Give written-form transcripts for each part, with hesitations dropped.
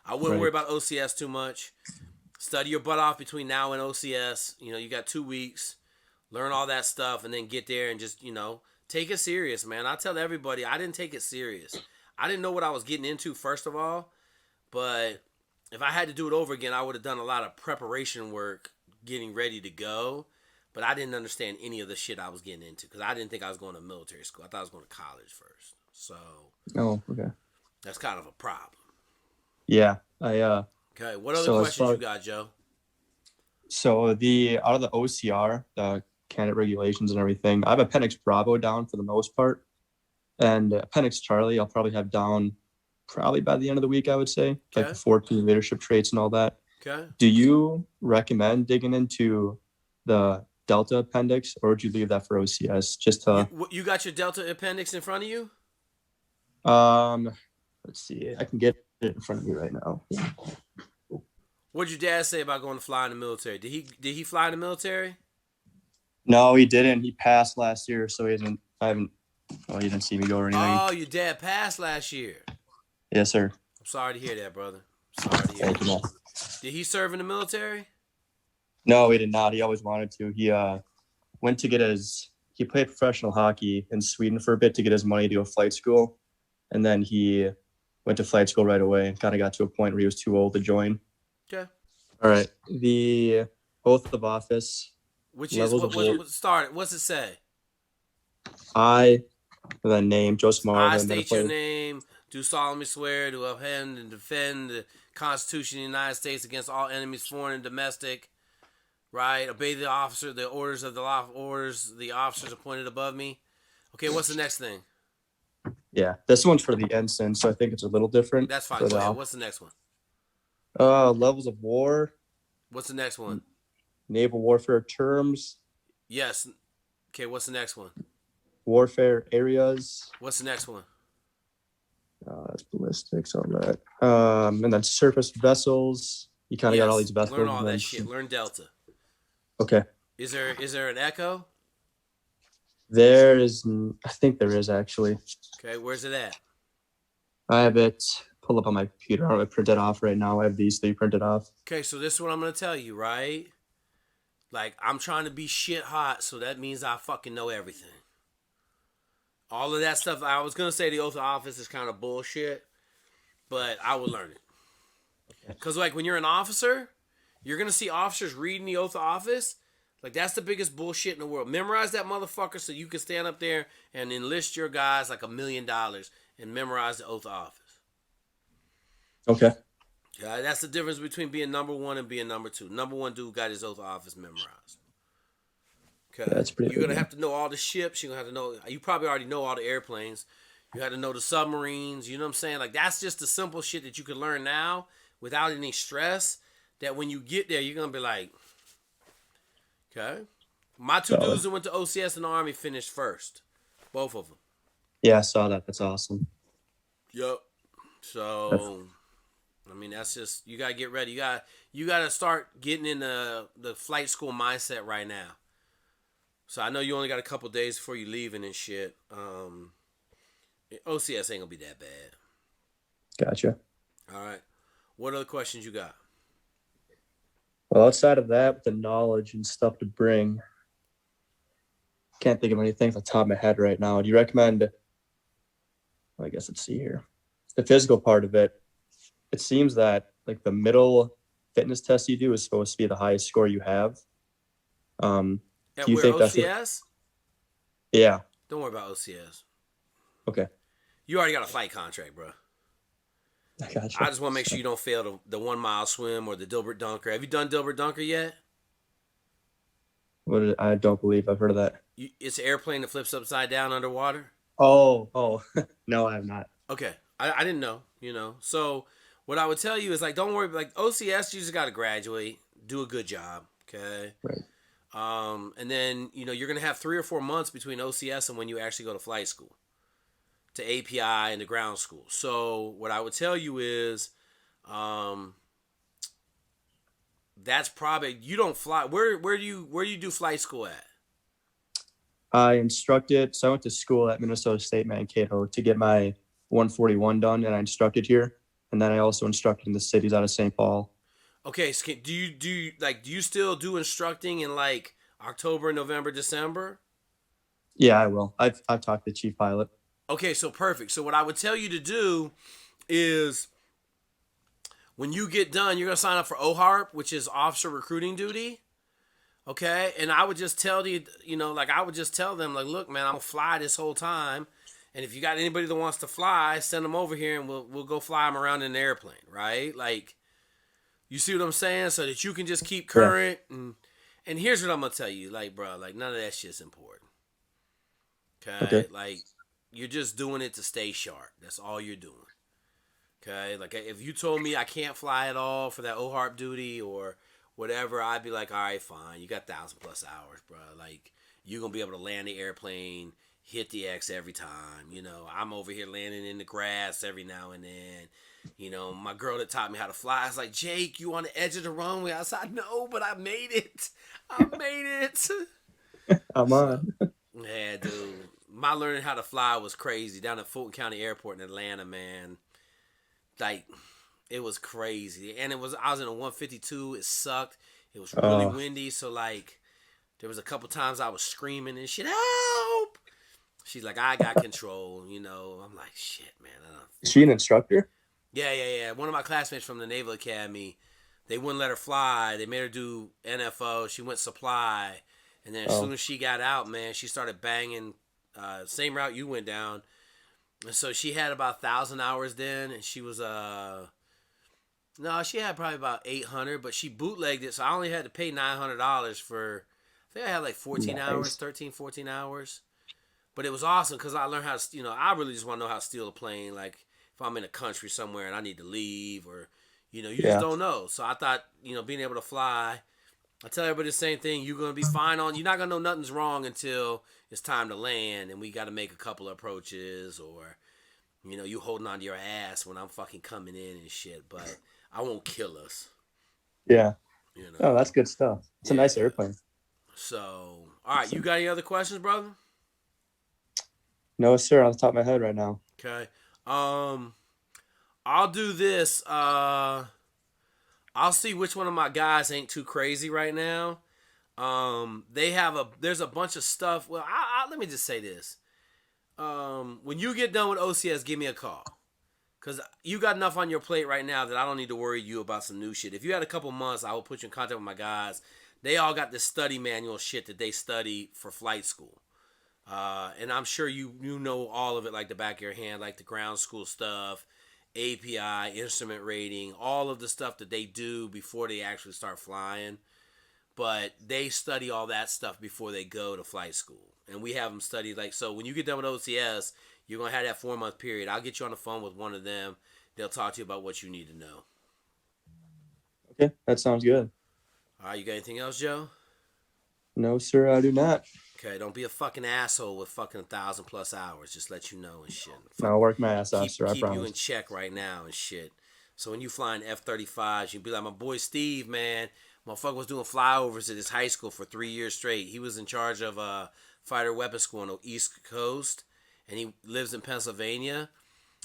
I wouldn't worry Right. about OCS too much. Study your butt off between now and OCS. You got 2 weeks. Learn all that stuff, and then get there and just take it serious, man. I tell everybody I didn't take it serious. I didn't know what I was getting into first of all, but if I had to do it over again, I would have done a lot of preparation work getting ready to go. But I didn't understand any of the shit I was getting into because I didn't think I was going to military school. I thought I was going to college first. So Oh, okay. that's kind of a problem. Yeah. I Okay, what other so as questions you far got, Joe? so the out of the OCR, the candidate regulations and everything, I have Appendix Bravo down for the most part, and Appendix Charlie I'll probably have down probably by the end of the week. I would say like the Okay, 14 leadership traits and all that. okay. Do you recommend digging into the Delta appendix, or would you leave that for OCS? Just to You got your Delta appendix in front of you? um, let's see, I can get it in front of me right now. What'd your dad say about going to fly in the military? Did he fly in the military? No, he didn't. He passed last year, so he hasn't. I haven't. Well, he didn't see me go or anything. Oh, your dad passed last year. Yes, sir. I'm sorry to hear that, brother. Sorry to hear Thank you, man. that. Did he serve in the military? No, he did not. He always wanted to. He went to get his. He played professional hockey in Sweden for a bit to get his money to go to flight school, and then he went to flight school right away and kind of got to a point where he was too old to join. Okay. All right. The oath of office, Which is levels of war. what started? What's it say? I, the name, Joe I Marvin, then a state your player. name. Do solemnly swear to uphold and defend the Constitution of the United States against all enemies, foreign and domestic. Right. Obey the orders of the law orders the officers appointed above me. Okay. What's the next thing? Yeah, this one's for the ensign, so I think it's a little different That's fine. for Go ahead. the What's the next one? levels of war, What's the next one? naval warfare terms, Yes. Okay. What's the next one? warfare areas. What's the next one? That's ballistics, all that. And then surface vessels. You kind of got all Yes. these Learn vessels. all And that then, shit. Learn Delta. okay. Is there an echo? There is, I think there is actually. Okay. Where's it at? I have it pulled up on my computer. I don't have it printed off right now. I have these three printed off. Okay. So this is what I'm gonna tell you, right? Like I'm trying to be shit hot, so that means I fucking know everything. All of that stuff. I was gonna say the oath of office is kind of bullshit, but I will learn it. Cause like when you're an officer, you're gonna see officers reading the oath of office. Like that's the biggest bullshit in the world. Memorize that motherfucker so you can stand up there and enlist your guys like $1,000,000 and memorize the oath of office. Okay. Yeah, that's the difference between being number one and being number two. Number one dude got his oath of office memorized. Okay, That's pretty you're good. gonna have to know all the ships. You're gonna have to know. You probably already know all the airplanes. You had to know the submarines. You know what I'm saying? Like that's just the simple shit that you can learn now without any stress. That when you get there, you're gonna be like, okay. My two Solid. dudes that went to OCS in the Army finished first, both of them. Yeah, I saw that. That's awesome. Yep. So, I mean, that's just you gotta get ready. You gotta start getting in the flight school mindset right now. So I know you only got a couple days before you leaving and shit. OCS ain't gonna be that bad. Gotcha. All right. What other questions you got? Well, outside of that, with the knowledge and stuff to bring, can't think of anything off the top of my head right now. Do you recommend? Well, I guess let's see here. The physical part of it. It seems that like the middle fitness test you do is supposed to be the highest score you have. At Do you where think that's OCS? yeah? Don't worry about OCS. Okay, You already got a flight contract, bro. I gotcha. I just want to make sure you don't fail the 1 mile swim or the Dilbert Dunker. Have you done Dilbert Dunker yet? I don't believe I've heard of that. It's an airplane that flips upside down underwater. Oh, no, I have not. Okay, I didn't know. So what I would tell you is like, don't worry. Like OCS, you just got to graduate, do a good job. Okay. Right. And then you're gonna have 3 or 4 months between OCS and when you actually go to flight school, to API and to ground school. So what I would tell you is, that's probably you don't fly. Where do you do flight school at? I instructed. So I went to school at Minnesota State Mankato to get my 141 done, and I instructed here. and then I also instructed in the cities out of St. Paul. Okay, so do you still do instructing in like October, November, December? Yeah, I will. I've talked to the chief pilot. Okay, so perfect. So what I would tell you to do is when you get done, you're gonna sign up for OHARP, which is Officer Recruiting Duty. Okay, and I would just tell like I would just tell them, like, look, man, I'm gonna fly this whole time, and if you got anybody that wants to fly, send them over here, and we'll go fly them around in the airplane, right? Like, you see what I'm saying? So that you can just keep Yeah. current, and here's what I'm gonna tell you, like, bro, like none of that shit's important. Okay, Okay. like you're just doing it to stay sharp. That's all you're doing. Okay, like if you told me I can't fly at all for that OHARP duty or whatever, I'd be like, all right, fine. You got 1,000+ hours, bro. Like you're gonna be able to land the airplane, hit the X every time. I'm over here landing in the grass every now and then. My girl that taught me how to fly, I was like, Jake, you on the edge of the runway? I said, no, but I made it. I made it. I'm So, on. yeah, dude. My learning how to fly was crazy down at Fulton County Airport in Atlanta, man. Like, it was crazy. And I was in a 152. It sucked. It was really Oh, windy. So, like, there was a couple times I was screaming and shit, help! She's like, I got control, I'm like, shit, man. is she an instructor? Yeah. One of my classmates from the Naval Academy, they wouldn't let her fly. They made her do NFO. She went supply. And then as soon Oh, as she got out, man, she started banging. Same route you went down. And so she had about 1,000 hours then. And she was, no, she had probably about 800. But she bootlegged it. So I only had to pay $900 for, I think I had like 14 hours, nice. 13, 14 hours. But it was awesome because I learned how to, I really just want to know how to steal a plane. Like if I'm in a country somewhere and I need to leave or, you just Yeah. don't know. So I thought, being able to fly, I tell everybody the same thing. You're going to be fine you're not going to know nothing's wrong until it's time to land and we got to make a couple of approaches or, you holding on to your ass when I'm fucking coming in and shit. But I won't kill us, Yeah. you Oh, know. that's good stuff. It's a Yeah. nice airplane. So, all right. You got any other questions, brother? No, sir, on the top of my head right now. Okay. I'll do this. I'll see which one of my guys ain't too crazy right now. There's a bunch of stuff. Well, let me just say this. When you get done with OCS, give me a call. Cause you got enough on your plate right now that I don't need to worry you about some new shit. If you had a couple months, I will put you in contact with my guys. They all got this study manual shit that they study for flight school. And I'm sure you know all of it like the back of your hand, like the ground school stuff, API, instrument rating, all of the stuff that they do before they actually start flying. But they study all that stuff before they go to flight school. And we have them study, like, so when you get done with OCS, you're going to have that 4-month period. I'll get you on the phone with one of them. They'll talk to you about what you need to know. Okay, that sounds good. All right, you got anything else, Joe? No, sir, I do not. Okay, don't be a fucking asshole with fucking 1,000+ hours. Just let you know and shit. I'll work my ass off, sir, I Keep you promise. in check right now and shit. So when you flying F-35s, you be like, my boy Steve, man. Motherfucker was doing flyovers at his high school for 3 years straight. He was in charge of a fighter weapons school on the East Coast, and he lives in Pennsylvania.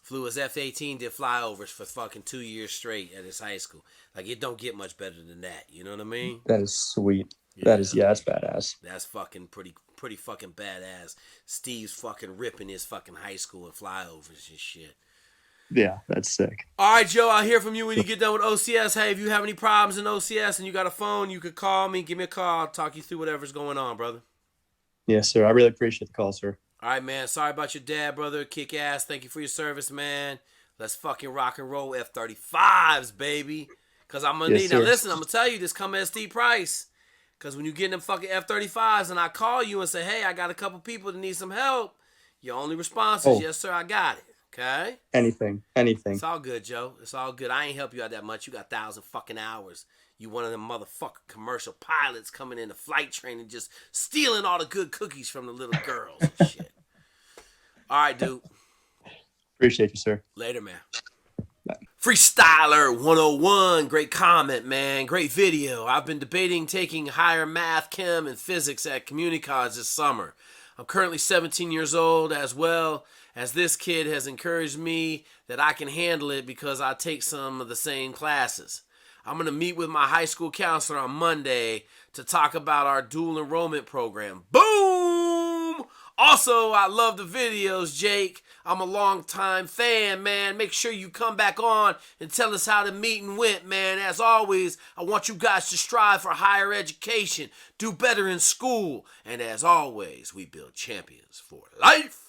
Flew his F-18, did flyovers for fucking 2 years straight at his high school. Like, it don't get much better than that. You know what I mean? That is sweet. Yeah. That's badass. That's fucking pretty fucking badass. Steve's fucking ripping his fucking high school and flyovers and shit. Yeah, that's sick. All right, Joe, I'll hear from you when you get done with OCS. Hey, if you have any problems in OCS and you got a phone, you could call me, give me a call. I'll talk you through whatever's going on, brother. Yes, sir. I really appreciate the call, sir. All right, man. Sorry about your dad, brother. Kick ass. Thank you for your service, man. Let's fucking rock and roll F-35s, baby. Because I'm going to Yes, need... Now, sir. listen, I'm going to tell you, this come at a steep price. Because when you get in them fucking F-35s and I call you and say, hey, I got a couple people that need some help, your only response is, Oh, yes, sir, I got it. Okay? anything. It's all good, Joe. It's all good. I ain't help you out that much. You got 1,000 fucking hours. You one of them motherfucking commercial pilots coming into flight training just stealing all the good cookies from the little girls and shit. All right, dude. Appreciate you, sir. Later, man. Freestyler 101. Great comment, man. Great video. I've been debating taking higher math, chem, and physics at community college this summer. I'm currently 17 years old as well as this kid has encouraged me that I can handle it because I take some of the same classes. I'm going to meet with my high school counselor on Monday to talk about our dual enrollment program. Boom! Also, I love the videos, Jake. I'm a long-time fan, man. Make sure you come back on and tell us how the meeting went, man. As always, I want you guys to strive for higher education, do better in school, and as always, we build champions for life.